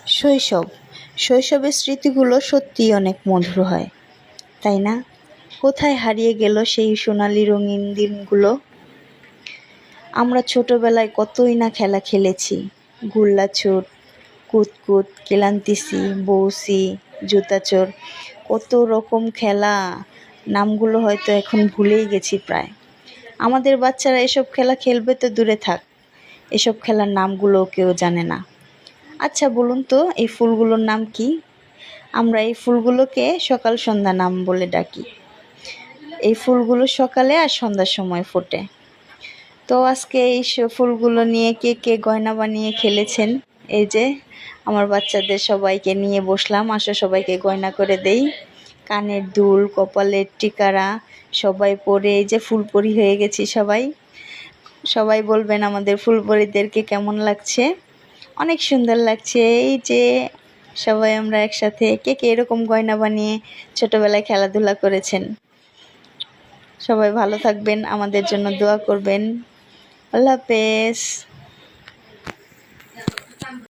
শৈশব শৈশবের স্মৃতিগুলো সত্যিই অনেক মধুর হয়, তাই না? কোথায় হারিয়ে গেল সেই সোনালি রঙিন দিনগুলো? আমরা ছোটবেলায় কতই না খেলা খেলেছি। গুল্লাছুট, কুতকুত, কেলান্তিসি, বউসি, জুতাচোর, কত রকম খেলা। নামগুলো হয়তো এখন ভুলেই গেছি প্রায়। আমাদের বাচ্চারা এসব খেলা খেলবে তো দূরে থাক, এসব খেলার নামগুলোও কেউ জানে না। আচ্ছা বলুন তো, এই ফুলগুলোর নাম কি? আমরা এই ফুলগুলোকে সকাল সন্ধ্যা নাম বলে ডাকি। এই ফুলগুলো সকালে আর সন্ধ্যার সময় ফোটে। তো আজকে এই ফুলগুলো নিয়ে কে কে গয়না বানিয়ে খেলেছেন? এই যে আমার বাচ্চাদের সবাইকে নিয়ে বসলাম, আসো সবাইকে গয়না করে দেই। কানের দুল, কপালের টিকারা সবাই পরে এই যে ফুলপরি হয়ে গেছি সবাই। সবাই বলবেন আমাদের ফুলপরিদেরকে কেমন লাগছে? অনেক সুন্দর লাগছে। এই যে সবাই আমরা একসাথে, কে কে এরকম গয়না বানিয়ে ছোটবেলায় খেলাধুলা করেছেন? সবাই ভালো থাকবেন, আমাদের জন্য দোয়া করবেন। আল্লাহ হাফেজ।